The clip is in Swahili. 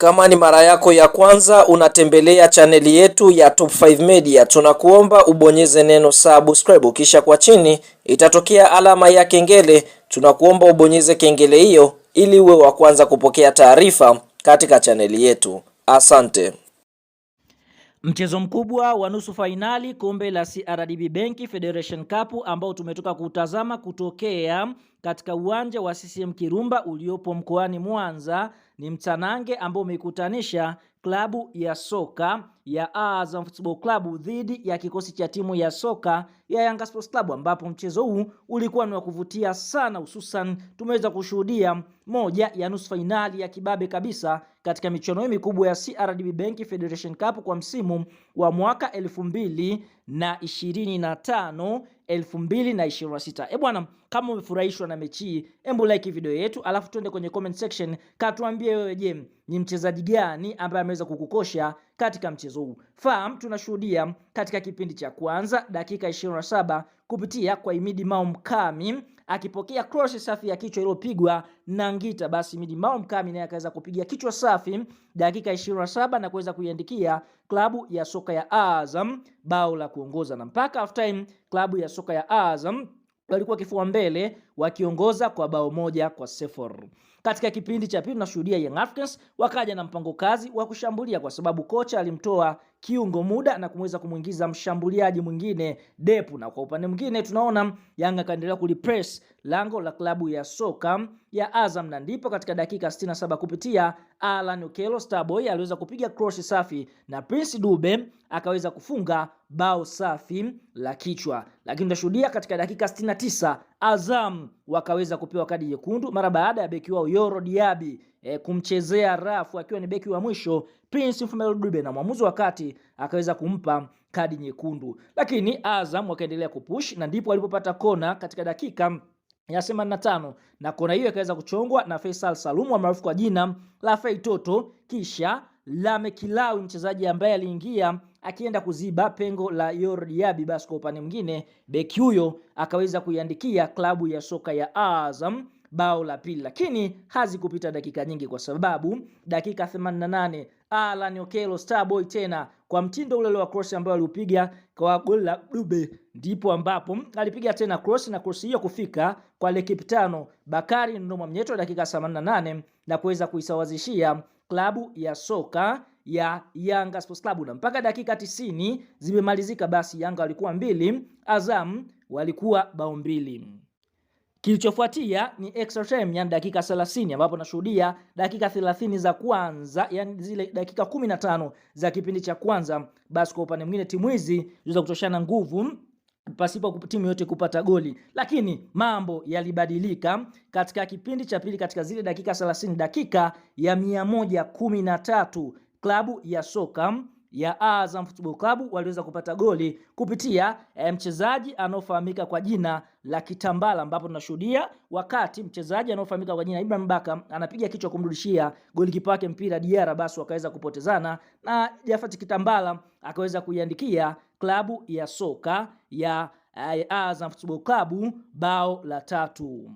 Kama ni mara yako ya kwanza unatembelea chaneli yetu ya Top 5 Media, tunakuomba ubonyeze neno subscribe, kisha kwa chini itatokea alama ya kengele. Tunakuomba ubonyeze kengele hiyo ili uwe wa kwanza kupokea taarifa katika chaneli yetu. Asante. Mchezo mkubwa wa nusu fainali kombe la CRDB Bank Federation Cup ambao tumetoka kutazama kutokea katika uwanja wa CCM Kirumba uliopo mkoani Mwanza ni mtanange ambao umekutanisha klabu ya soka ya Azam Football Club dhidi ya kikosi cha timu ya soka ya Yanga Sports Club, ambapo mchezo huu ulikuwa ni wa kuvutia sana, hususan tumeweza kushuhudia moja ya nusu fainali ya kibabe kabisa katika michuano mikubwa ya CRDB Bank Federation Cup kwa msimu wa mwaka 2025 2026. Bwana, kama umefurahishwa na mechi hii, hebu like video yetu, alafu tuende kwenye comment section katuambie wewe, je, ni mchezaji gani ambaye ameweza kukukosha katika mchezo huu? Fahamu tunashuhudia katika kipindi cha kwanza dakika 27 kupitia kwa Imidi Mao Mkami akipokea cross safi ya kichwa iliyopigwa na Ngita, basi Imidi Mao Mkami naye akaweza kupiga kichwa safi dakika 27 na kuweza kuiandikia klabu ya soka ya Azam bao la kuongoza, na mpaka half time klabu ya soka ya Azam walikuwa kifua mbele wakiongoza kwa bao 1-0. Katika kipindi cha pili tunashuhudia Young Africans wakaja na mpango kazi wa kushambulia, kwa sababu kocha alimtoa kiungo muda na kumweza kumuingiza mshambuliaji mwingine Depu, na kwa upande mwingine tunaona Yanga kaendelea kulipress lango la klabu ya soka ya Azam, na ndipo katika dakika 67 kupitia Alan Okello Starboy aliweza kupiga cross safi na Prince Dube akaweza kufunga bao safi la kichwa. Lakini tunashuhudia katika dakika 69 Azam wakaweza kupewa kadi nyekundu mara baada ya beki wao Yoro Diaby kumchezea rafu akiwa ni beki wa mwisho Prince Dube, na mwamuzi wakati akaweza kumpa kadi nyekundu. Lakini Azam wakaendelea kupush, na ndipo walipopata kona katika dakika ya 85, na kona hiyo ikaweza kuchongwa na Faisal Salum maarufu kwa jina la Feitoto, kisha Lame Kilawi mchezaji ambaye aliingia akienda kuziba pengo la Yoro Diaby. Basi kwa upande mwingine beki huyo akaweza kuiandikia klabu ya soka ya Azam bao la pili, lakini hazikupita dakika nyingi, kwa sababu dakika 88 Alan Okello Starboy tena kwa mtindo ule wa cross ambayo aliupiga kwa goli la Dube, ndipo ambapo alipiga tena cross, na cross hiyo kufika kwa lekipitano Bakari Ndoma Mnyeto dakika 88 na kuweza kuisawazishia klabu ya soka ya Yanga Sports Club, na mpaka dakika 90 zimemalizika, basi Yanga walikuwa 2, Azam walikuwa bao 2. Kilichofuatia ni extra time, yani dakika 30, ambapo nashuhudia dakika 30 za kwanza, yani zile dakika 15 za kipindi cha kwanza, basi kwa upande mwingine timu hizi ziliweza kutoshana nguvu pasipo timu yote kupata goli. Lakini mambo yalibadilika katika kipindi cha pili, katika zile dakika 30, dakika ya 113 klabu ya soka ya Azam Football Club waliweza kupata goli kupitia mchezaji anaofahamika kwa jina la Kitambala, ambapo tunashuhudia wakati mchezaji anaofahamika kwa jina Ibrahim Baka anapiga kichwa kumrudishia golikipa wake mpira Diara, basi wakaweza kupotezana na Jafati Kitambala akaweza kuiandikia klabu ya soka ya Azam Football Club bao la 3.